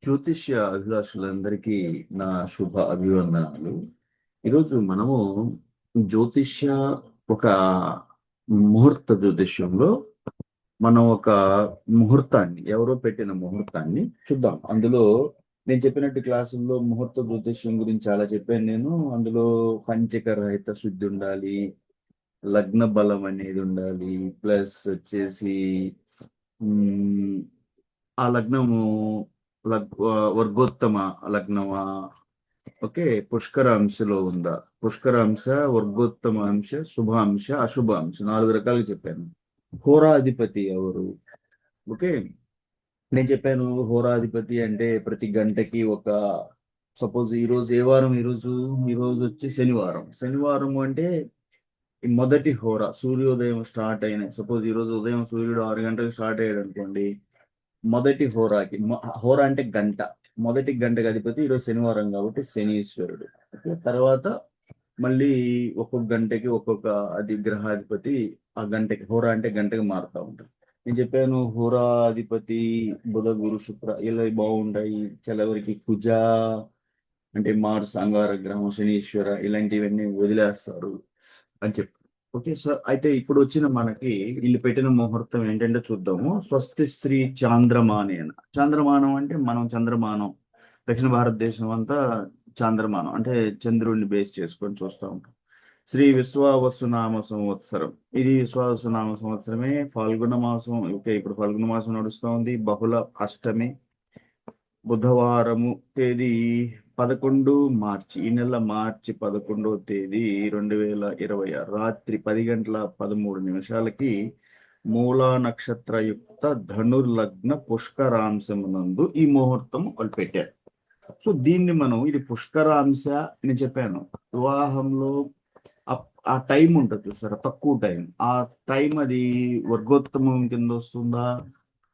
జ్యోతిష్య అభిలాషులందరికీ నా శుభ అభివందనాలు. ఈరోజు మనము జ్యోతిష్య ఒక జ్యోతిష్యంలో మనం ఒక ముహూర్తాన్ని ఎవరో పెట్టిన ముహూర్తాన్ని చూద్దాం. అందులో నేను చెప్పినట్టు క్లాసుల్లో ముహూర్త జ్యోతిష్యం గురించి చాలా చెప్పాను నేను. అందులో పంచక రహిత శుద్ధి ఉండాలి, లగ్న బలం అనేది ఉండాలి, ప్లస్ వచ్చేసి ఆ లగ్నము వర్గోత్తమ లగ్నమా, ఓకే, పుష్కర అంశలో ఉందా, పుష్కర అంశ, వర్గోత్తమ అంశ, శుభ అంశ, అశుభ అంశ, 4 రకాలుగా చెప్పాను. హోరాధిపతి ఎవరు? ఓకే, నేను చెప్పాను హోరాధిపతి అంటే ప్రతి గంటకి ఒక, సపోజ్ ఈ రోజు ఏ వారం, ఈ రోజు వచ్చి శనివారం. శనివారం అంటే ఈ మొదటి హోరా సూర్యోదయం స్టార్ట్ అయిన, సపోజ్ ఈ రోజు ఉదయం సూర్యుడు 6 గంటలకు స్టార్ట్ అయ్యాడు అనుకోండి, మొదటి హోరాకి హోరా అంటే గంట, మొదటి గంటకి అధిపతి ఈరోజు శనివారం కాబట్టి శనీశ్వరుడు. ఓకే, తర్వాత మళ్ళీ ఒక్కొక్క గంటకి ఒక్కొక్క అది గ్రహాధిపతి ఆ గంటకి, హోరా అంటే గంటకి మారుతూ ఉంటారు. నేను చెప్పాను హోరా అధిపతి బుధ గురు శుక్ర ఇలా బాగుంటాయి. చిలవరికి కుజ అంటే మార్స్ అంగార గ్రహం, శనీశ్వర ఇలాంటివన్నీ వదిలేస్తారు అని చెప్పి. ఓకే, సో అయితే ఇప్పుడు వచ్చిన మనకి వీళ్ళు పెట్టిన ముహూర్తం ఏంటంటే చూద్దాము. స్వస్తి శ్రీ చాంద్రమానేన. చాంద్రమానం అంటే మనం చంద్రమానం, దక్షిణ భారతదేశం అంతా చాంద్రమానం అంటే చంద్రుడిని బేస్ చేసుకొని చూస్తూ ఉంటాం. శ్రీ విశ్వావసునామ సంవత్సరం, ఇది విశ్వావసునామ సంవత్సరమే. ఫాల్గుణ మాసం, ఓకే, ఇప్పుడు ఫాల్గుణ మాసం నడుస్తూ ఉంది. బహుళ అష్టమి, బుధవారము, తేదీ 11 మార్చి, ఈ నెల మార్చి 11వ తేదీ 2026 రాత్రి 10 గంటల 13 నిమిషాలకి మూలా నక్షత్రయుక్త ధనుర్లగ్న పుష్కరాంశమునందు ఈ ముహూర్తం వాళ్ళు పెట్టారు. సో దీన్ని మనం, ఇది పుష్కరాంశ అని చెప్పాను. వివాహంలో ఆ టైం ఉంటుంది చూసారా, తక్కువ టైం, ఆ టైం అది వర్గోత్తమం కింద వస్తుందా,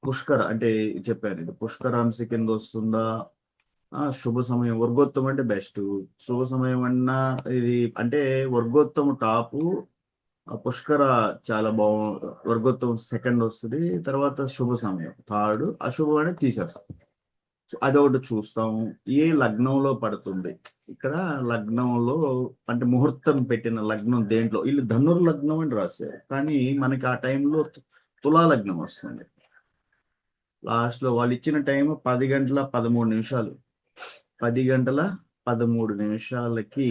పుష్కర అంటే చెప్పాను ఇది పుష్కరాంశ కింద వస్తుందా, శుభ సమయం, వర్గోత్తమం అంటే బెస్ట్. శుభ సమయం అన్నా ఇది అంటే వర్గోత్తమ టాపు, పుష్కర చాలా వర్గోత్తమం సెకండ్ వస్తుంది, తర్వాత శుభ సమయం థర్డ్, అశుభం అనేది తీసేస్తాం. అదొకటి చూస్తాం. ఏ లగ్నంలో పడుతుంది, ఇక్కడ లగ్నంలో అంటే ముహూర్తం పెట్టిన లగ్నం దేంట్లో, వీళ్ళు ధనుర్లగ్నం అని రాశారు కానీ మనకి ఆ టైంలో తులా లగ్నం వస్తుంది. లాస్ట్ లో వాళ్ళు ఇచ్చిన టైం 10 గంటల 13 నిమిషాలు. 10 గంటల 13 నిమిషాలకి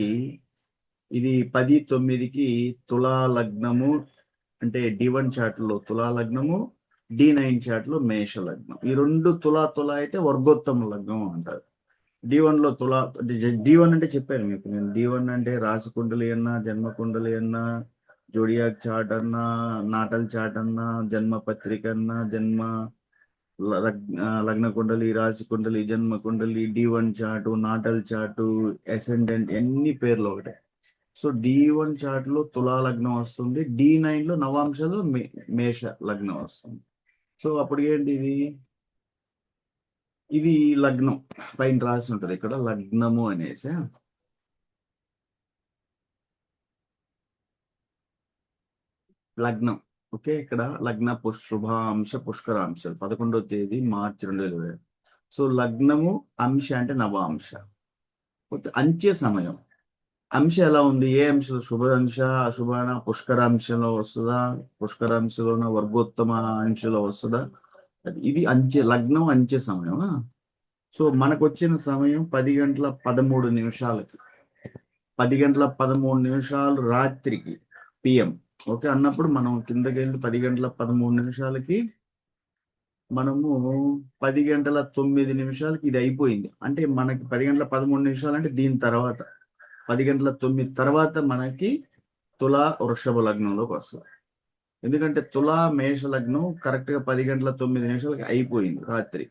ఇది 10:09కి తులా లగ్నము అంటే D1 చార్ట్లో తులా లగ్నము, D9 చార్ట్లో మేష లగ్నం. ఈ రెండు తులా తులా అయితే వర్గోత్తమ లగ్నం అంటారు. D1 లో తులా, D1 అంటే చెప్పాను మీకు నేను. D1 అంటే రాశి కుండలి అన్నా, జన్మ కుండలి అన్నా, జోడియాక్ చార్ట్ అన్నా, నాటల్ చార్ట్ అన్నా, జన్మ పత్రిక అన్నా, జన్మ లగ్న కుండలి, రాశి కుండలి, జన్మ kundali, D1 chart, natal chart, ascendant, ఎన్ని పేర్లు ఒకటే. సో D1 చార్ట్ లో తులా లగ్నం వస్తుంది, D9 లో నవాంశలో మేష లగ్నం వస్తుంది. సో అప్పుడు ఏంటి ఇది, ఇది లగ్నం పైన రాసి ఉంటది ఇక్కడ లగ్నము అనేసి. లగ్నం, ఓకే, ఇక్కడ లగ్న శుభాంశ పుష్కరాంశ 11వ తేదీ మార్చి 2020. సో లగ్నము అంశ అంటే నవాంశ, అంత్య సమయం. అంశ ఎలా ఉంది, ఏ అంశం, శుభ అంశ, అశుభాన, పుష్కరాంశంలో వస్తుందా, పుష్కరాంశంలోన వర్గోత్తమ అంశంలో వస్తుందా, ఇది అంత్య లగ్నం అంత్య సమయం. సో మనకు వచ్చిన సమయం 10 గంటల 13 నిమిషాలకి, 10 గంటల 13 నిమిషాలు రాత్రికి పిఎం. ఓకే అన్నప్పుడు మనం కిందకి వెళ్ళి 10 గంటల 13 నిమిషాలకి మనము 10 గంటల 9 నిమిషాలకి ఇది అయిపోయింది. అంటే మనకి 10 గంటల 13 నిమిషాలు అంటే దీని తర్వాత 10 గంటల 9 తర్వాత మనకి తులా వృషభ లగ్నంలోకి వస్తుంది. ఎందుకంటే తులా మేష లగ్నం కరెక్ట్గా 10 గంటల 9 నిమిషాలకి అయిపోయింది రాత్రి.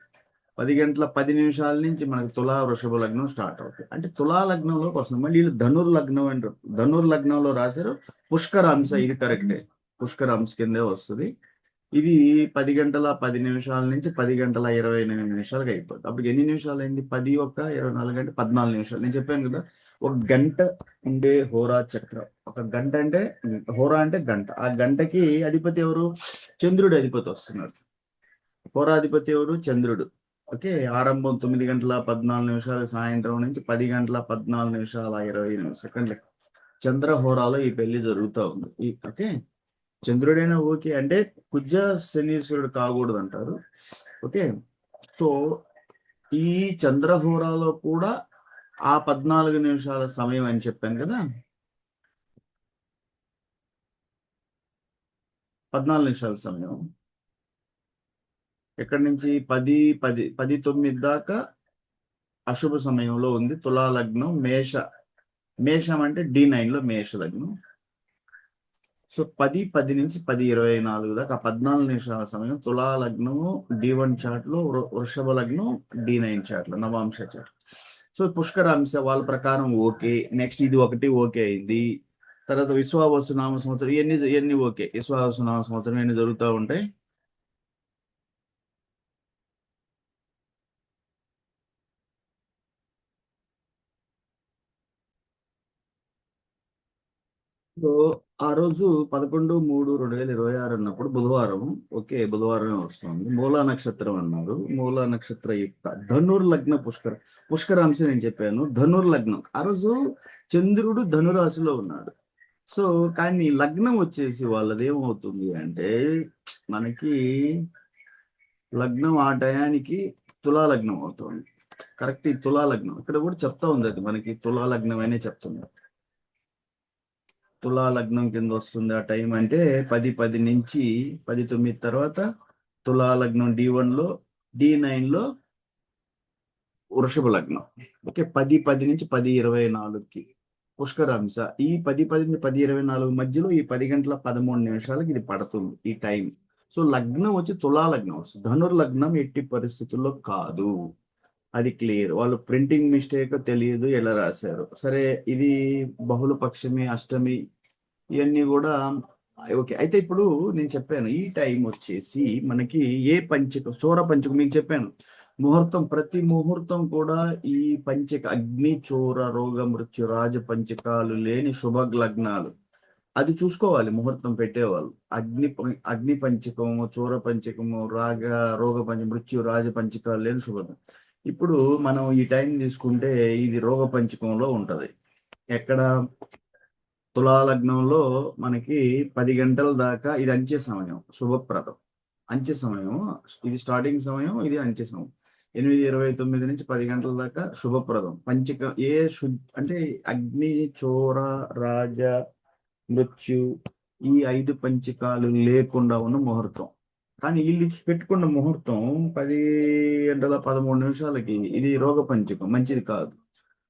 10 గంటల 10 నిమిషాల నుంచి మనకి తులా వృషభ లగ్నం స్టార్ట్ అవుతుంది. అంటే తులా లగ్నంలోకి వస్తుంది. మళ్ళీ వీళ్ళు ధనుర్లగ్నం అంటారు, ధనుర్లగ్నంలో రాశారు పుష్కరాంశ, ఇది కరెక్టే, పుష్కరాంశ కిందే వస్తుంది. ఇది 10 గంటల 10 నిమిషాల నుంచి 10 గంటల 28 నిమిషాలకి అయిపోతుంది. అప్పుడు ఎన్ని నిమిషాలు అయింది, 10 × 1 = 24 అంటే 14 నిమిషాలు. నేను చెప్పాను కదా, ఒక గంట ఉండే హోరా చక్రం. ఒక గంట అంటే హోరా అంటే గంట, ఆ గంటకి అధిపతి ఎవరు, చంద్రుడి అధిపతి వస్తున్నాడు. హోరాధిపతి ఎవరు, చంద్రుడు. ఓకే, ఆరంభం 9 గంటల 14 నిమిషాలు సాయంత్రం నుంచి 10 గంటల 14 నిమిషాల 20 సెకండ్లు చంద్రహోరాలో ఈ పెళ్లి జరుగుతూ ఉంది. ఓకే, చంద్రుడైనా ఓకే అంటే కుజ శనీశ్వరుడు కాకూడదు అంటారు. ఓకే, సో ఈ చంద్రహోరాలో కూడా ఆ 14 నిమిషాల సమయం అని చెప్పాను కదా, 14 నిమిషాల సమయం ఎక్కడి నుంచి 10 10 10 9 దాకా అశుభ సమయంలో ఉంది. తులా లగ్నం మేషం అంటే D9 లో మేష లగ్నం. సో 10 10 నుంచి 10 24 దాకా 14 నిమిషాల సమయం తులా లగ్నము D1 చార్ట్ లో, వృషభ లగ్నం D9 చార్ట్ లో, నవాంశ చార్ట్. సో పుష్కరాంశ వాళ్ళ ప్రకారం ఓకే. నెక్స్ట్ ఇది ఒకటి ఓకే అయింది. తర్వాత విశ్వావసు నామ సంవత్సరం ఇవన్నీ ఓకే. విశ్వావసు నామ సంవత్సరం ఇవన్నీ జరుగుతూ ఉంటాయి. సో ఆ రోజు 11/3/2026 అన్నప్పుడు బుధవారం. ఓకే, బుధవారమే వస్తుంది. మూలా నక్షత్రం అన్నారు. మూలా నక్షత్ర యుక్త ధనుర్ లగ్న పుష్కరాంశ నేను చెప్పాను. ధనుర్ లగ్నం ఆ రోజు చంద్రుడు ధనురాశిలో ఉన్నాడు. సో కానీ లగ్నం వచ్చేసి వాళ్ళది ఏమవుతుంది అంటే మనకి లగ్నం ఆ టయానికి తులా లగ్నం అవుతుంది. కరెక్ట్, ఈ తులా లగ్నం ఇక్కడ కూడా చెప్తా ఉంది. అది మనకి తులా లగ్నం అనే చెప్తుంది. తులా లగ్నం కింద వస్తుంది ఆ టైం అంటే 10 10 నుంచి 10 9 తర్వాత తులా లగ్నం D1 లో, D9 లో వృషభ లగ్నం. ఓకే, 10 10 నుంచి 10 24కి పుష్కరాంశ. ఈ 10 10 నుంచి 10 24 మధ్యలో ఈ 10 గంటల 13 నిమిషాలకి ఇది పడుతుంది ఈ టైం. సో లగ్నం వచ్చి తులా లగ్నం వస్తుంది. ధనుర్ లగ్నం ఎట్టి పరిస్థితుల్లో కాదు. అది క్లియర్. వాళ్ళు ప్రింటింగ్ మిస్టేక్ తెలియదు ఎలా రాశారు. సరే, ఇది బహుళ పక్షమి అష్టమి ఇవన్నీ కూడా ఓకే. అయితే ఇప్పుడు నేను చెప్పాను ఈ టైం వచ్చేసి మనకి ఏ పంచకం, చోర పంచకం మీకు చెప్పాను. ముహూర్తం, ప్రతి ముహూర్తం కూడా ఈ పంచక అగ్ని చోర రోగ మృత్యు రాజ పంచకాలు లేని శుభ లగ్నాలు అది చూసుకోవాలి ముహూర్తం పెట్టేవాళ్ళు. అగ్ని పంచకము, చోర పంచకము, రోగ మృత్యు రాజ పంచకాలు లేని శుభం. ఇప్పుడు మనం ఈ టైం తీసుకుంటే ఇది రోగ పంచకంలో ఉంటది. ఎక్కడ? తులాలగ్నంలో మనకి 10 గంటల దాకా ఇది అంచె సమయం, శుభప్రదం. అంచె సమయం ఇది, స్టార్టింగ్ సమయం ఇది, అంచె సమయం 8:29 నుంచి 10 గంటల దాకా శుభప్రదం. పంచక అంటే అగ్ని చోర రాజ మృత్యు ఈ 5 పంచకాలు లేకుండా ఉన్న ముహూర్తం. కానీ వీళ్ళు పెట్టుకున్న ముహూర్తం 10 గంటల 13 నిమిషాలకి ఇది రోగ పంచకం, మంచిది కాదు.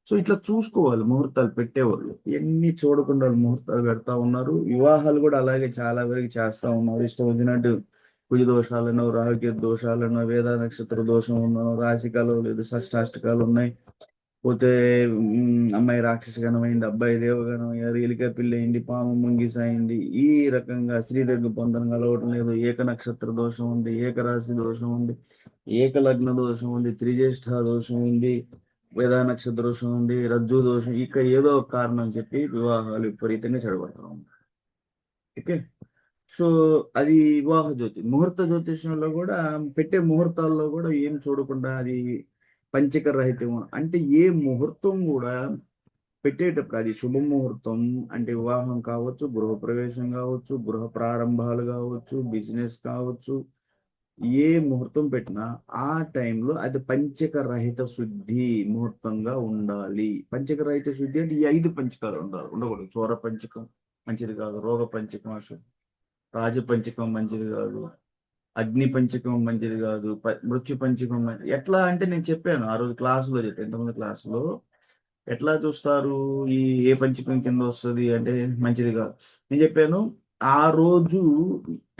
సో ఇట్లా చూసుకోవాలి ముహూర్తాలు పెట్టేవాళ్ళు. ఎన్ని చూడకుండా ముహూర్తాలు పెడతా ఉన్నారు. వివాహాలు కూడా అలాగే చాలా వరకు చేస్తా ఉన్నారు. ఇష్టం వచ్చినట్టు కుజ దోషాలను, రాహుకేతు దోషాలను, వేద నక్షత్ర దోషం ఉన్నాను, రాశికాలు లేదు, షష్టాష్టకాలు ఉన్నాయి. పోతే అమ్మాయి రాక్షసగణమైంది, అబ్బాయి దేవగణం అయ్యారు, ఎలిక పిల్ల అయింది, పాము ముంగిస అయింది. ఈ రకంగా శ్రీదర్గ పొందడం కలవటం లేదు. ఏక నక్షత్ర దోషం ఉంది, ఏకరాశి దోషం ఉంది, ఏకలగ్న దోషం ఉంది, త్రిజ్యేష్ఠ దోషం ఉంది, వేదా నక్షత్ర దోషం ఉంది, రజ్జు దోషం. ఇక ఏదో ఒక కారణం చెప్పి వివాహాలు విపరీతంగా చెడగొడతా ఉంటారు. ఓకే, సో అది వివాహ ముహూర్త జ్యోతిష్యంలో కూడా పెట్టే ముహూర్తాల్లో కూడా ఏం చూడకుండా అది పంచక రహితం. అంటే ఏ ముహూర్తం కూడా పెట్టేటప్పుడు అది శుభ ముహూర్తం అంటే వివాహం కావచ్చు, గృహప్రవేశం కావచ్చు, గృహ ప్రారంభాలు కావచ్చు, బిజినెస్ కావచ్చు, ఏ ముహూర్తం పెట్టినా ఆ టైంలో అది పంచక రహిత శుద్ధి ముహూర్తంగా ఉండాలి. పంచక రహిత శుద్ధి అంటే ఈ 5 పంచకాలు ఉండకూడదు. చోర పంచకం మంచిది కాదు, రోగ పంచకం రాజ పంచకం మంచిది కాదు, అగ్ని పంచకం మంచిది కాదు, మృత్యు పంచకం ఎట్లా అంటే నేను చెప్పాను ఆ రోజు క్లాసులో చెప్పాను. ఇంతకుముందు క్లాసులో ఎట్లా చూస్తారు ఈ ఏ పంచకం కింద వస్తుంది అంటే మంచిది కాదు. నేను చెప్పాను ఆ రోజు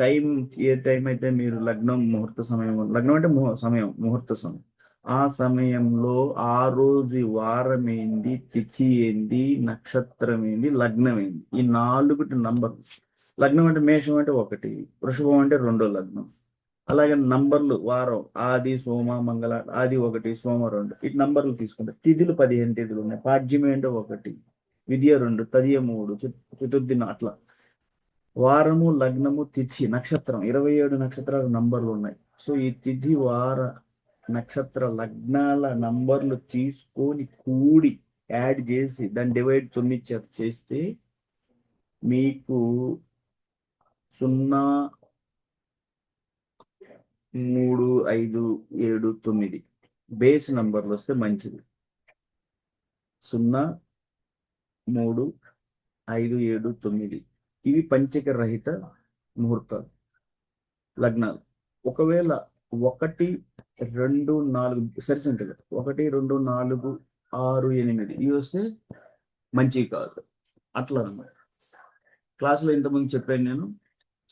టైం, ఏ టైం అయితే మీరు లగ్నం ముహూర్త సమయం, లగ్నం అంటే సమయం, ముహూర్త సమయం, ఆ సమయంలో ఆ రోజు వారం ఏంది, తిథి ఏంది, నక్షత్రం ఏంది, లగ్నం ఏంది, ఈ 4 నంబర్. లగ్నం అంటే మేషం అంటే 1, వృషభం అంటే 2 లగ్నం. అలాగే నంబర్లు వారం ఆది సోమ మంగళ, ఆది 1 సోమ 2 ఇటు నంబర్లు తీసుకుంటే తిథులు 15 తిథులు ఉన్నాయి. పాడ్యమి అంటే 1, విద్య 2, తదియ 3, చతుర్థి అట్లా వారము లగ్నము తిథి నక్షత్రం 27 నక్షత్రాల నంబర్లు ఉన్నాయి. సో ఈ తిథి వార నక్షత్ర లగ్నాల నంబర్లు తీసుకొని కూడి యాడ్ చేసి దాన్ని డివైడ్ 9 చేత చేస్తే మీకు 0, 3, 5, 7, 9 బేస్ నంబర్లు వస్తే మంచిది. 0, 3, 5, 7, 9 ఇవి పంచక రహిత ముహూర్తాలు లగ్నాలు. ఒకవేళ 1, 2, 4 సరిసంఖ్యలు 1, 2, 4, 6, 8 ఇవి వస్తే మంచివి కాదు. అట్లా అన్నమాట. క్లాస్లో ఇంతకుముందు చెప్పాను నేను.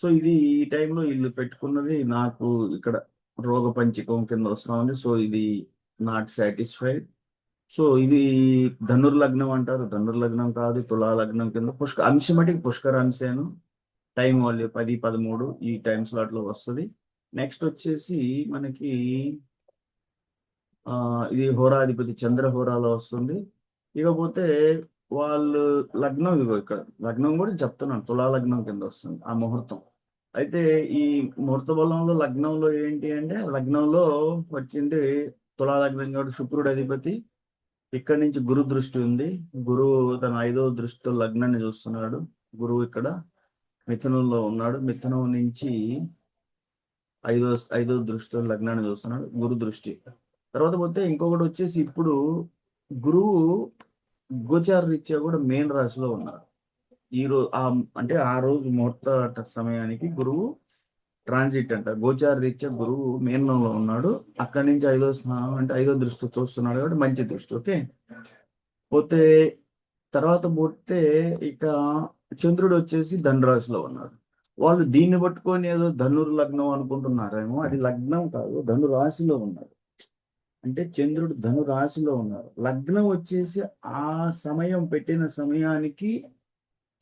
సో ఇది ఈ టైంలో వీళ్ళు పెట్టుకున్నది నాకు ఇక్కడ రోగ పంచకం కింద వస్తా ఉంది. సో ఇది నాట్ సాటిస్ఫైడ్. సో ఇది ధనుర్లగ్నం అంటారు. ధనుర్లగ్నం కాదు, తులా లగ్నం కింద అంశమటికి పుష్కర అంశాను. టైం వాళ్ళు 10, 13 ఈ టైం స్లాట్ లో వస్తుంది. నెక్స్ట్ వచ్చేసి మనకి ఇది హోరాధిపతి చంద్ర హోరాలో వస్తుంది. ఇకపోతే వాళ్ళు లగ్నం ఇదిగో ఇక్కడ లగ్నం కూడా చెప్తున్నాను, తులా లగ్నం కింద వస్తుంది ఆ ముహూర్తం. అయితే ఈ ముహూర్త బలంలో లగ్నంలో ఏంటి అంటే లగ్నంలో వచ్చింది తులా లగ్నం కాబట్టి శుక్రుడు అధిపతి. ఇక్కడి నుంచి గురు దృష్టి ఉంది. గురువు తన 5వ దృష్టితో లగ్నాన్ని చూస్తున్నాడు. గురువు ఇక్కడ మిథునంలో ఉన్నాడు. మిథునం నుంచి ఐదో దృష్టితో లగ్నాన్ని చూస్తున్నాడు, గురు దృష్టి. తర్వాత పోతే ఇంకొకటి వచ్చేసి ఇప్పుడు గురువు గోచార రీత్యా కూడా మేన్ రాశిలో ఉన్నాడు. ఈ రోజు అంటే ఆ రోజు ముహూర్త సమయానికి గురువు ట్రాన్సిట్ అంట. గోచార రీత్యా గురువు మేనంలో ఉన్నాడు. అక్కడి నుంచి 5వ స్థానం అంటే 5వ దృష్టి చూస్తున్నాడు కాబట్టి మంచి దృష్టి. ఓకే, పోతే తర్వాత పోతే ఇక చంద్రుడు వచ్చేసి ధనురాశిలో ఉన్నాడు. వాళ్ళు దీన్ని పట్టుకొని ఏదో ధనుర్ లగ్నం అనుకుంటున్నారేమో, అది లగ్నం కాదు, ధనురాశిలో ఉన్నాడు. అంటే చంద్రుడు ధనురాశిలో ఉన్నాడు. లగ్నం వచ్చేసి ఆ సమయం పెట్టిన సమయానికి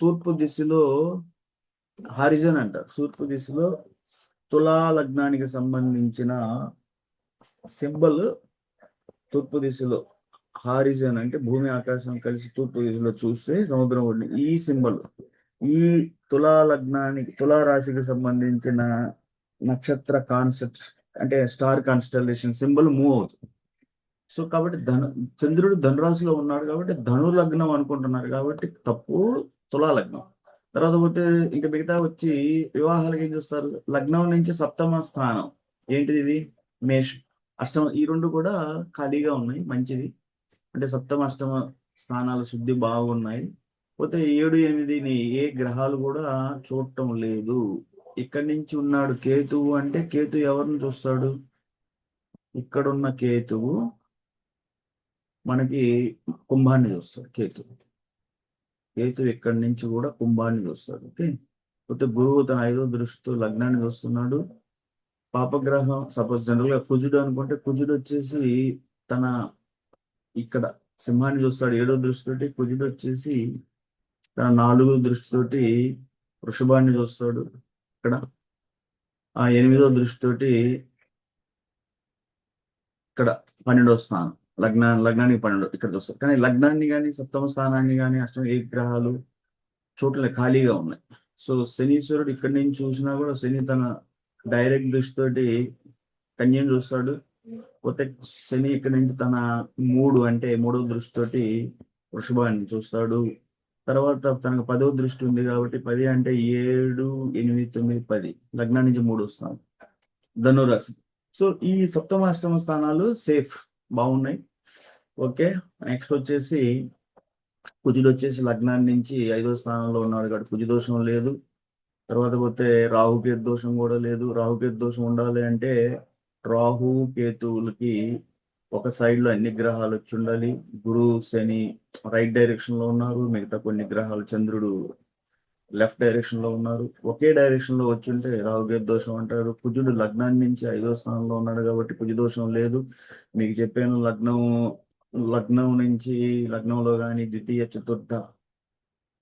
తూర్పు దిశలో హారిజన్ అంటారు. తూర్పు దిశలో తులా లగ్నానికి సంబంధించిన సింబల్ తూర్పు దిశలో హారిజన్ అంటే భూమి ఆకాశం కలిసి తూర్పు దిశలో చూస్తే సముద్రం ఒడ్డు. ఈ సింబల్ ఈ తులా లగ్నానికి తులా రాశికి సంబంధించిన నక్షత్ర కాన్సెప్ట్ అంటే స్టార్ కాన్స్టలేషన్ సింబల్ మూవ్ అవుతుంది. సో కాబట్టి చంద్రుడు ధనురాశిలో ఉన్నాడు కాబట్టి ధను లగ్నం అనుకుంటున్నారు కాబట్టి తప్పు, తులా లగ్నం. తర్వాత పోతే ఇంకా మిగతా వచ్చి వివాహాలకి ఏం చూస్తారు, లగ్నం నుంచి 7వ స్థానం ఏంటిది, ఇది మేష్, అష్టమ, ఈ రెండు కూడా ఖాళీగా ఉన్నాయి, మంచిది. అంటే 7వ, 8వ స్థానాల శుద్ధి బాగున్నాయి. పోతే 7, 8ని ఏ గ్రహాలు కూడా చూడటం లేదు. ఇక్కడి నుంచి ఉన్నాడు కేతువు. అంటే కేతు ఎవరిని చూస్తాడు, ఇక్కడున్న కేతువు మనకి కుంభాన్ని చూస్తాడు. కేతు ఇక్కడి నుంచి కూడా కుంభాన్ని చూస్తాడు. ఓకే, పోతే గురువు తన 5వ దృష్టితో లగ్నాన్ని చూస్తున్నాడు. పాపగ్రహం సపోజ్ జనరల్ గా కుజుడు అనుకుంటే కుజుడు వచ్చేసి తన ఇక్కడ సింహాన్ని చూస్తాడు 7వ దృష్టితోటి. కుజుడు వచ్చేసి తన 4వ దృష్టితోటి వృషభాన్ని చూస్తాడు. ఇక్కడ 8వ దృష్టితోటి ఇక్కడ 12వ స్థానం లగ్నానికి 12 ఇక్కడ చూస్తారు. కానీ లగ్నాన్ని కానీ 7వ స్థానాన్ని కానీ అష్టమ ఏ గ్రహాలు చోట్ల ఖాళీగా ఉన్నాయి. సో శనీశ్వరుడు ఇక్కడి నుంచి చూసినా కూడా శని తన డైరెక్ట్ దృష్టితోటి కన్యను చూస్తాడు. పోతే శని ఇక్కడి నుంచి తన 3 అంటే 3వ దృష్టితోటి వృషభాన్ని చూస్తాడు. తర్వాత తనకు 10వ దృష్టి ఉంది కాబట్టి 10 అంటే 7, 8, 9, 10 లగ్నం నుంచి 3వ స్థానం ధనురాశి. సో ఈ 7వ, 8వ స్థానాలు సేఫ్, బాగున్నాయి. ఓకే, నెక్స్ట్ వచ్చేసి కుజుడు వచ్చేసి లగ్నాన్ని నుంచి 5వ స్థానంలో ఉన్నాడు కాబట్టి కుజు దోషం లేదు. తర్వాత పోతే రాహుకేతు దోషం కూడా లేదు. రాహుకేతు దోషం ఉండాలి అంటే రాహు కేతువులకి ఒక సైడ్ లో అన్ని గ్రహాలు వచ్చి ఉండాలి. గురు శని రైట్ డైరెక్షన్ లో ఉన్నారు, మిగతా కొన్ని గ్రహాలు చంద్రుడు లెఫ్ట్ డైరెక్షన్ లో ఉన్నారు. ఒకే డైరెక్షన్ లో వచ్చి ఉంటే రాహుకేతు దోషం అంటారు. కుజుడు లగ్నాన్ని నుంచి 5వ స్థానంలో ఉన్నాడు కాబట్టి కుజు దోషం లేదు. మీకు చెప్పాను లగ్నం నుంచి లగ్నంలో కానీ ద్వితీయ, చతుర్థ,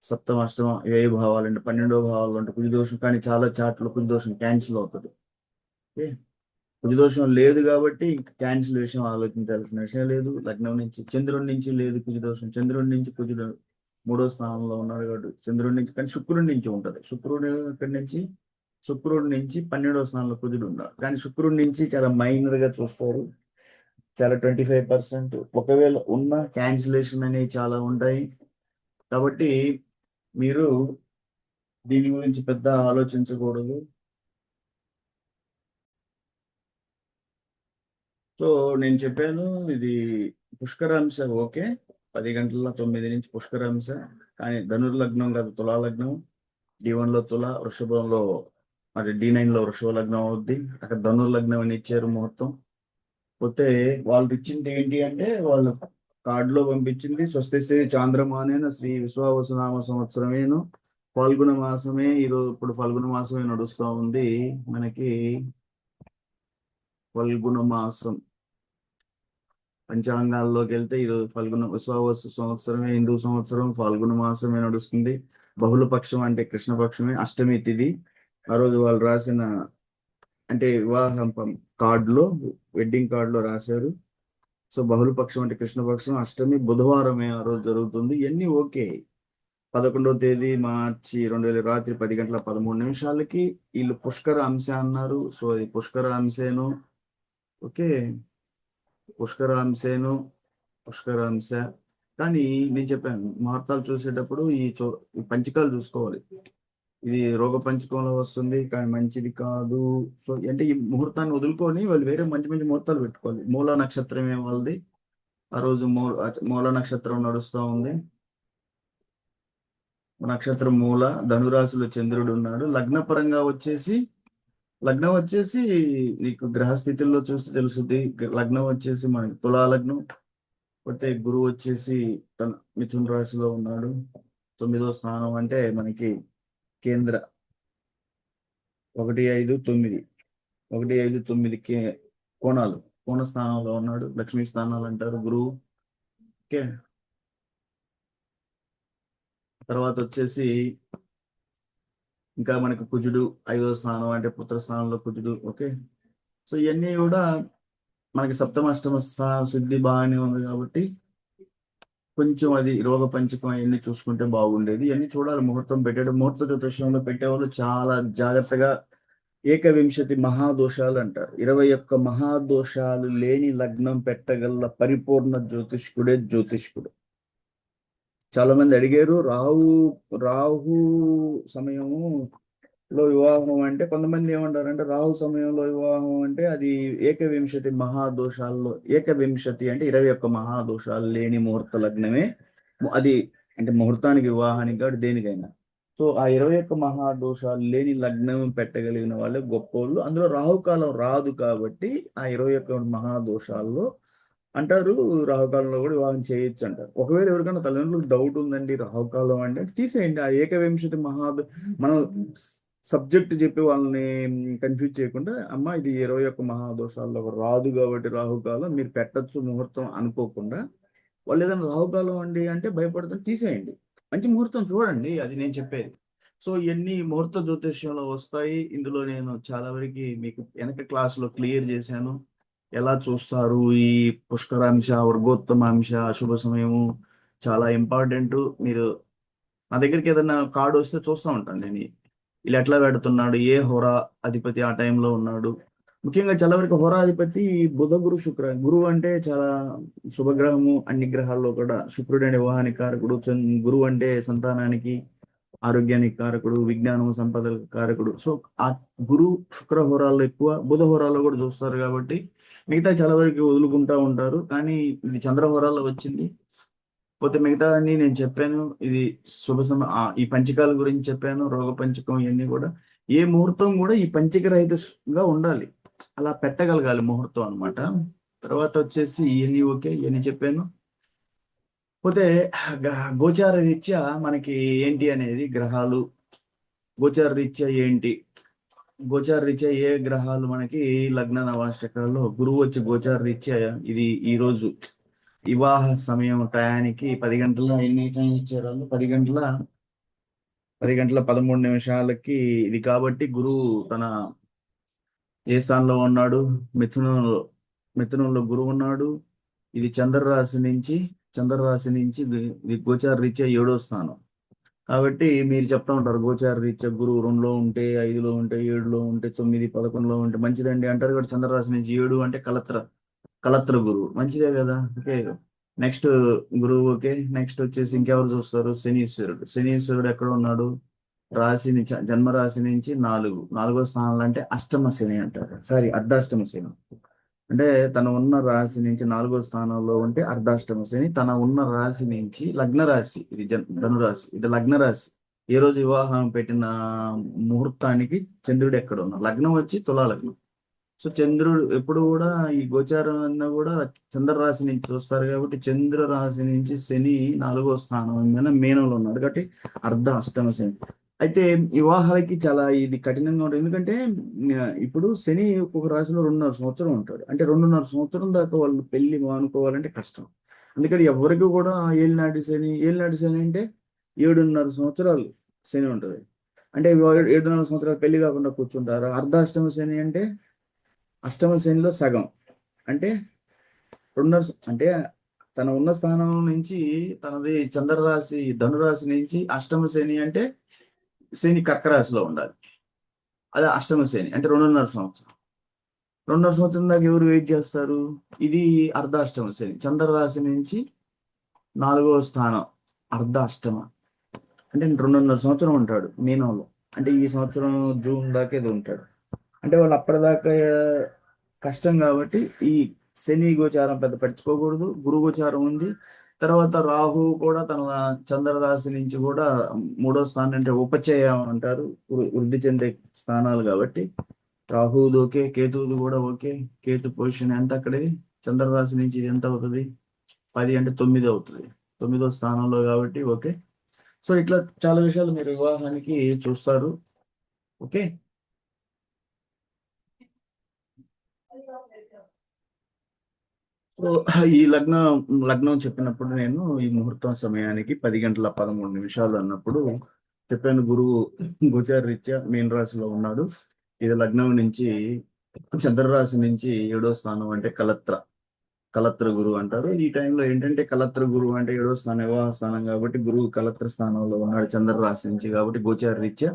7వ, 8వ ఏ భావాలు అంటే 12వ భావాలు అంటే కుజు దోషం. కానీ చాలా చాట్లు కుజు దోషం క్యాన్సిల్ అవుతుంది. ఓకే, కుజు దోషం లేదు కాబట్టి క్యాన్సిల్ విషయం ఆలోచించాల్సిన విషయం లేదు. లగ్నం నుంచి చంద్రుడి నుంచి లేదు కుజు దోషం. చంద్రుడి నుంచి కుజుడు 3వ స్థానంలో ఉన్నాడు కాబట్టి చంద్రుడి నుంచి, కానీ శుక్రుడి నుంచి ఉంటది. శుక్రుడు ఇక్కడి నుంచి 12వ స్థానంలో కుజుడు ఉన్నాడు. కానీ శుక్రుడి నుంచి చాలా మైనర్ గా చూస్తారు. చాలా 25%. ఒకవేళ ఉన్న క్యాన్సిలేషన్ అనేవి చాలా ఉంటాయి. కాబట్టి మీరు దీని గురించి పెద్ద ఆలోచించకూడదు. సో నేను చెప్పాను ఇది పుష్కరాంశ ఓకే, 10 గంటల 9 నుంచి పుష్కరాంశ. కానీ ధనుర్లగ్నం కాదు, తులా లగ్నం. D1 లో తుల, వృషభంలో మరి D9 లో వృషభ లగ్నం అవుద్ది. అక్కడ ధనుర్లగ్నం అని ఇచ్చారు ముహూర్తం. పోతే వాళ్ళు ఇచ్చింది ఏంటి అంటే వాళ్ళు కార్డులో పంపించింది స్వస్తి శ్రీ చాంద్రమానేన శ్రీ విశ్వావసునామ సంవత్సరమేను ఫల్గుణ మాసమే. ఈరోజు ఇప్పుడు ఫల్గుణ మాసమే నడుస్తూ ఉంది మనకి. ఫల్గుణ మాసం పంచాంగాల్లోకి వెళ్తే ఈరోజు ఫల్గుణ విశ్వావసు సంవత్సరమే, హిందూ సంవత్సరం ఫల్గుణ మాసమే నడుస్తుంది. బహుళపక్షం అంటే కృష్ణపక్షమే, అష్టమి తిథి. ఆ రోజు వాళ్ళు రాసిన అంటే వివాహం కార్డులో, వెడ్డింగ్ కార్డులో రాశారు. సో బహుళపక్షం అంటే కృష్ణపక్షం, అష్టమి బుధవారమే ఆ రోజు జరుగుతుంది. ఇవన్నీ ఓకే. 11వ తేదీ మార్చి 2000 రాత్రి 10 గంటల 13 నిమిషాలకి వీళ్ళు పుష్కర అంశ అన్నారు. సో అది పుష్కర అంశేను. ఓకే, పుష్కర అంశేను, పుష్కర అంశ. కానీ నేను చెప్పాను ముహూర్తాలు చూసేటప్పుడు ఈ పంచికాలు చూసుకోవాలి. ఇది రోగ పంచకంలో వస్తుంది కానీ మంచిది కాదు. సో అంటే ఈ ముహూర్తాన్ని వదులుకొని వాళ్ళు వేరే మంచి మంచి ముహూర్తాలు పెట్టుకోవాలి. మూల నక్షత్రమే వాళ్ళది. ఆ రోజు మూల నక్షత్రం నడుస్తూ ఉంది. నక్షత్రం మూల, ధనురాశిలో చంద్రుడు ఉన్నాడు. లగ్నం వచ్చేసి నీకు గ్రహస్థితుల్లో చూస్తే తెలుస్తుంది. లగ్నం వచ్చేసి మనకి తులా లగ్నం. పోతే గురువు వచ్చేసి తన మిథున రాశిలో ఉన్నాడు. 9వ స్థానం అంటే మనకి కేంద్ర 1, 5, 9, 1, 5, 9 కోణాలు, కోణ స్థానంలో ఉన్నాడు. లక్ష్మీ స్థానాలు అంటారు గురువు. ఓకే, తర్వాత వచ్చేసి ఇంకా మనకు కుజుడు 5వ స్థానం అంటే పుత్ర స్థానంలో కుజుడు. ఓకే, సో ఇవన్నీ కూడా మనకి సప్తమ అష్టమ స్థాన శుద్ధి బాగానే ఉంది కాబట్టి కొంచెం అది రోగ పంచకం అవన్నీ చూసుకుంటే బాగుండేది. ఇవన్నీ చూడాలి. ముహూర్తం పెట్టేటప్పుడు ముహూర్త జ్యోతిష్యంలో పెట్టేవాళ్ళు చాలా జాగ్రత్తగా. ఏకవింశతి మహాదోషాలు అంటారు. 21 మహాదోషాలు లేని లగ్నం పెట్టగల పరిపూర్ణ జ్యోతిష్కుడే జ్యోతిష్కుడు. చాలా మంది అడిగారు రాహు రాహు సమయంలో వివాహం అంటే, కొంతమంది ఏమంటారంటే రాహు సమయంలో వివాహం అంటే అది ఏకవింశతి మహాదోషాల్లో, ఏకవింశతి అంటే 21 మహాదోషాలు లేని ముహూర్త లగ్నమే అది. అంటే ముహూర్తానికి, వివాహానికి కాదు, దేనికైనా. సో ఆ 21 మహాదోషాలు లేని లగ్నం పెట్టగలిగిన వాళ్ళే గొప్పోళ్ళు. అందులో రాహుకాలం రాదు కాబట్టి ఆ 21 మహాదోషాల్లో అంటారు రాహుకాలంలో కూడా వివాహం చేయొచ్చు అంటారు. ఒకవేళ ఎవరికైనా తల్లిదండ్రులకు డౌట్ ఉందండి రాహుకాలం అంటే తీసేయండి. ఆ ఏకవింశతి మనం సబ్జెక్ట్ చెప్పి వాళ్ళని కన్ఫ్యూజ్ చేయకుండా, అమ్మ ఇది 21 మహాదోషాల్లో రాదు కాబట్టి రాహుకాలం మీరు పెట్టచ్చు ముహూర్తం అనుకోకుండా, వాళ్ళు ఏదైనా రాహుకాలం అండి అంటే భయపడుతుంది, తీసేయండి. మంచి ముహూర్తం చూడండి, అది నేను చెప్పేది. సో ఇవన్నీ ముహూర్త జ్యోతిష్యంలో వస్తాయి. ఇందులో నేను చాలా వరకు మీకు వెనక క్లాసులో క్లియర్ చేశాను. ఎలా చూస్తారు ఈ పుష్కరాంశ, వర్గోత్తమాంశ, అశుభ సమయము చాలా ఇంపార్టెంట్. మీరు నా దగ్గరికి ఏదైనా కార్డు వస్తే చూస్తూ ఉంటాను నేను, ఇలా ఎట్లా పెడుతున్నాడు, ఏ హోరా అధిపతి ఆ టైంలో ఉన్నాడు. ముఖ్యంగా చాలా వరకు హోరాధిపతి బుధ గురు శుక్ర. గురువు అంటే చాలా శుభగ్రహము. అన్ని గ్రహాల్లో కూడా శుక్రుడు అంటే వివాహానికి కారకుడు, గురువు అంటే సంతానానికి, ఆరోగ్యానికి కారకుడు, విజ్ఞానం సంపద కారకుడు. సో ఆ గురు శుక్ర హోరాల్లో ఎక్కువ, బుధ హోరాల్లో కూడా చూస్తారు కాబట్టి మిగతా చాలా వరకు వదులుకుంటా ఉంటారు. కానీ ఇది చంద్ర హోరాల్లో వచ్చింది. పోతే మిగతా అన్ని నేను చెప్పాను. ఇది ఈ పంచకాల గురించి చెప్పాను, రోగ పంచకం ఇవన్నీ కూడా. ఏ ముహూర్తం కూడా ఈ పంచక రహితంగా ఉండాలి, అలా పెట్టగలగాలి ముహూర్తం అన్నమాట. తర్వాత వచ్చేసి ఇవన్నీ ఓకే, ఇవన్నీ చెప్పాను. పోతే గోచార రీత్యా మనకి ఏంటి అనేది, గ్రహాలు గోచార రీత్యా ఏంటి, గోచార రీత్యా ఏ గ్రహాలు మనకి లగ్న నవాష్టకాల్లో గురువు వచ్చి గోచార రీత్యా ఇది ఈ రోజు వివాహ సమయం టయానికి 10 గంటల ఎన్ని టైం ఇచ్చారు వాళ్ళు, 10 గంటల 13 నిమిషాలకి ఇది. కాబట్టి గురువు తన ఏ స్థానంలో ఉన్నాడు, మిథునంలో. మిథునంలో గురువు ఉన్నాడు. ఇది చంద్రరాశి నుంచి ఇది గోచార రీత్యా 7వ స్థానం. కాబట్టి మీరు చెప్తా ఉంటారు గోచార రీత్యా గురువు 2లో ఉంటే, 5లో ఉంటే, 7లో ఉంటే, 9, 11లో ఉంటే మంచిదండి అంటారు. కాబట్టి చంద్రరాశి నుంచి 7 అంటే కలత్ర గురువు మంచిదే కదా. ఓకే, నెక్స్ట్ గురువు. ఓకే, నెక్స్ట్ వచ్చేసి ఇంకెవరు చూస్తారు? శనీశ్వరుడు. శనీశ్వరుడు ఎక్కడ ఉన్నాడు? రాశి నుంచి, జన్మ రాశి నుంచి నాలుగో స్థానంలో అంటే అష్టమ శని అంటారు. సారీ, అర్ధాష్టమ శని. అంటే తన ఉన్న రాశి నుంచి నాలుగో స్థానంలో ఉంటే అర్ధాష్టమ శని. తన ఉన్న రాశి నుంచి లగ్న రాశి, ఇది ధనురాశి, ఇది లగ్న రాశి. ఏ రోజు వివాహం పెట్టిన ముహూర్తానికి చంద్రుడు ఎక్కడ ఉన్నా, లగ్నం వచ్చి తులా లగ్నం. సో చంద్రుడు ఎప్పుడు కూడా ఈ గోచారం అన్నా కూడా చంద్ర రాశి నుంచి చూస్తారు కాబట్టి, చంద్ర రాశి నుంచి శని నాలుగో స్థానం మీద మీనంలో ఉన్నాడు కాబట్టి అర్ధ అష్టమ శని. అయితే వివాహాలకి చాలా ఇది కఠినంగా ఉంటుంది. ఎందుకంటే ఇప్పుడు శని ఒక్కొక్క రాశిలో 2.5 సంవత్సరం ఉంటాడు. అంటే 2.5 సంవత్సరం దాకా వాళ్ళు పెళ్లి మానుకోవాలంటే కష్టం. ఎందుకంటే ఎవరికి కూడా ఏలినాటి శని అంటే 7.5 సంవత్సరాలు శని ఉంటుంది. అంటే 7.5 సంవత్సరాలు పెళ్లి కాకుండా కూర్చుంటారు. అర్ధాష్టమ శని అంటే అష్టమ శనిలో సగం, అంటే 2.5, అంటే తన ఉన్న స్థానం నుంచి, తనది చంద్రరాశి ధనురాశి నుంచి అష్టమ శని అంటే శని కర్క రాశిలో ఉండాలి. అదే అష్టమ శని అంటే 2.5 సంవత్సరం. 2.5 సంవత్సరం దాకా ఎవరు వెయిట్ చేస్తారు? ఇది అర్ధాష్టమ శని, చంద్రరాశి నుంచి నాలుగవ స్థానం అర్ధ అష్టమ, అంటే 2.5 సంవత్సరం ఉంటాడు మీనంలో. అంటే ఈ సంవత్సరం జూన్ దాకా ఇది ఉంటాడు. అంటే వాళ్ళు అప్పటిదాకా కష్టం కాబట్టి ఈ శని గోచారం పెద్ద పట్టించుకోకూడదు. గురు గోచారం ఉంది. తర్వాత రాహు కూడా తన చంద్ర రాశి నుంచి కూడా మూడో స్థానం, అంటే ఉపచయం అంటారు, వృద్ధి చెందే స్థానాలు కాబట్టి రాహుది ఓకే, కేతువుది కూడా ఓకే. కేతు పొజిషన్ ఎంత అక్కడే, చంద్ర రాశి నుంచి ఇది ఎంత అవుతుంది? 10 అంటే 9 అవుతుంది, 9వ స్థానంలో కాబట్టి ఓకే. సో ఇట్లా చాలా విషయాలు మీరు వివాహానికి చూస్తారు. ఓకే. సో ఈ లగ్నం చెప్పినప్పుడు నేను ఈ ముహూర్తం సమయానికి 10 గంటల 13 నిమిషాలు అన్నప్పుడు చెప్పాను. గురువు గోచార రీత్యా మీన రాశిలో ఉన్నాడు. ఇది లగ్నం నుంచి చంద్రరాశి నుంచి 7వ స్థానం అంటే కలత్ర గురువు అంటారు. ఈ టైంలో ఏంటంటే కలత్ర గురువు అంటే 7వ స్థానం వివాహ స్థానం కాబట్టి, గురువు కలత్ర స్థానంలో ఉన్నాడు చంద్ర రాశి నుంచి కాబట్టి గోచార రీత్యా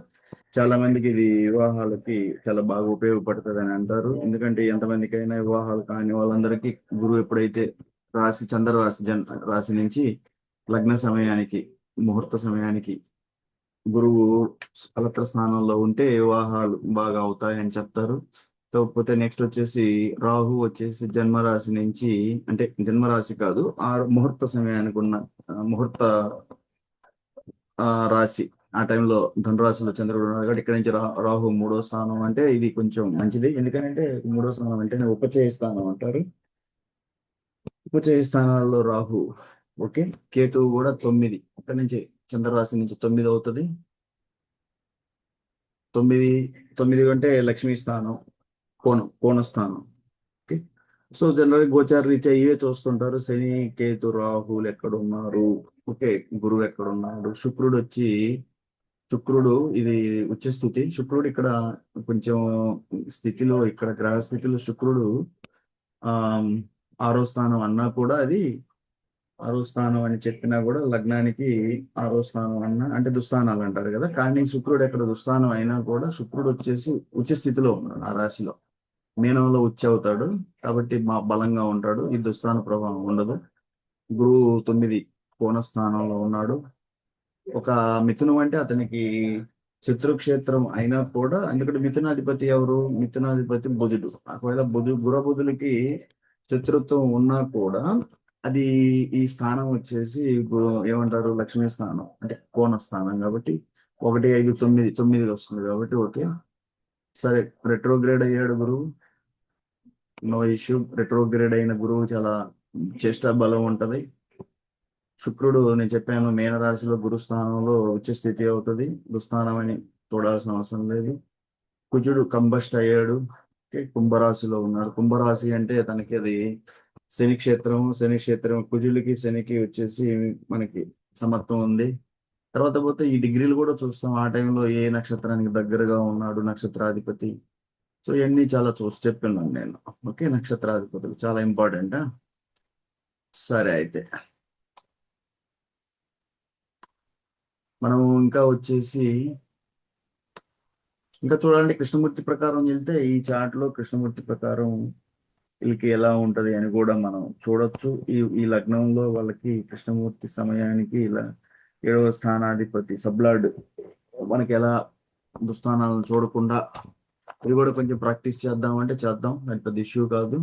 చాలా మందికి ఇది వివాహాలకి చాలా బాగా ఉపయోగపడుతుంది అని అంటారు. ఎందుకంటే ఎంతమందికైనా వివాహాలు కాని వాళ్ళందరికీ గురువు ఎప్పుడైతే చంద్ర రాశి రాశి నుంచి లగ్న సమయానికి, ముహూర్త సమయానికి గురువు కలత్ర స్థానంలో ఉంటే వివాహాలు బాగా అవుతాయని చెప్తారు. కాకపోతే నెక్స్ట్ వచ్చేసి రాహు వచ్చేసి జన్మరాశి నుంచి, అంటే జన్మరాశి కాదు, ఆ ముహూర్త సమయానికి ఉన్న ముహూర్త రాశి, ఆ టైంలో ధనురాశిలో చంద్రుడు ఉన్నాడు కాబట్టి ఇక్కడ నుంచి రాహు 3వ స్థానం అంటే ఇది కొంచెం మంచిది. ఎందుకంటే 3వ స్థానం అంటే ఉపచయ స్థానం అంటారు. ఉపచయ స్థానాల్లో రాహు ఓకే. కేతువు కూడా 9, అక్కడి నుంచి చంద్రరాశి నుంచి 9 అవుతుంది. 9 అంటే లక్ష్మీ స్థానం, కోణస్థానం. ఓకే. సో జనరల్ గోచార రీత్యా ఇవే చూస్తుంటారు. శని, కేతు, రాహులు ఎక్కడ ఉన్నారు, ఓకే, గురువు ఎక్కడ ఉన్నాడు, శుక్రుడు ఇది ఉచ్చ స్థితి. శుక్రుడు ఇక్కడ కొంచెం స్థితిలో, ఇక్కడ గ్రహ స్థితిలో శుక్రుడు ఆ 6వ స్థానం అన్నా కూడా, అది 6వ స్థానం అని చెప్పినా కూడా లగ్నానికి 6వ స్థానం అన్నా అంటే దుస్థానాలు అంటారు కదా. కానీ శుక్రుడు ఎక్కడ దుస్థానం అయినా కూడా శుక్రుడు వచ్చేసి ఉచ్చ స్థితిలో ఉన్నాడు ఆ రాశిలో. మీనంలో ఉచ్చ అవుతాడు కాబట్టి మా బలంగా ఉంటాడు. ఈ దుస్థాన ప్రభావం ఉండదు. గురువు 9 కోణస్థానంలో ఉన్నాడు. ఒక మిథునం అంటే అతనికి శత్రుక్షేత్రం అయినా కూడా, ఎందుకంటే మిథునాధిపతి ఎవరు? మిథునాధిపతి బుధుడు. ఒకవేళ గురబుధులకి శత్రుత్వం ఉన్నా కూడా అది ఈ స్థానం వచ్చేసి ఏమంటారు, లక్ష్మీ స్థానం అంటే కోణ స్థానం కాబట్టి 1, 5, 9 వస్తుంది కాబట్టి ఓకే. సరే, రెట్రోగ్రేడ్ అయ్యాడు గురువు, నో ఇష్యూ. రెట్రోగ్రేడ్ అయిన గురువు చాలా చేష్టా బలం ఉంటది. శుక్రుడు నేను చెప్పాను మీనరాశిలో గురుస్థానంలో ఉచ్చ స్థితి అవుతుంది. దుస్థానం అని చూడాల్సిన అవసరం లేదు. కుజుడు కంబస్ట్ అయ్యాడు. కుంభరాశిలో ఉన్నాడు. కుంభరాశి అంటే తనకి అది శని క్షేత్రం కుజుడికి శనికి వచ్చేసి మనకి సమత్వం ఉంది. తర్వాత పోతే ఈ డిగ్రీలు కూడా చూస్తాం. ఆ టైంలో ఏ నక్షత్రానికి దగ్గరగా ఉన్నాడు నక్షత్రాధిపతి. సో ఇవన్నీ చాలా చూసి చెప్పినాను నేను. ఓకే, నక్షత్రాధిపతులు చాలా ఇంపార్టెంట్. సరే, అయితే మనం ఇంకా వచ్చేసి ఇంకా చూడాలంటే కృష్ణమూర్తి ప్రకారం వెళ్తే, ఈ చార్ట్ లో కృష్ణమూర్తి ప్రకారం వీళ్ళకి ఎలా ఉంటది అని కూడా మనం చూడొచ్చు. ఈ లగ్నంలో వాళ్ళకి కృష్ణమూర్తి సమయానికి ఇలా 7వ స్థానాధిపతి సబ్లార్డ్ మనకి ఎలా దుస్థానాలను చూడకుండా, ఇది కూడా కొంచెం ప్రాక్టీస్ చేద్దాం అంటే చేద్దాం, దాని పెద్ద ఇష్యూ కాదు.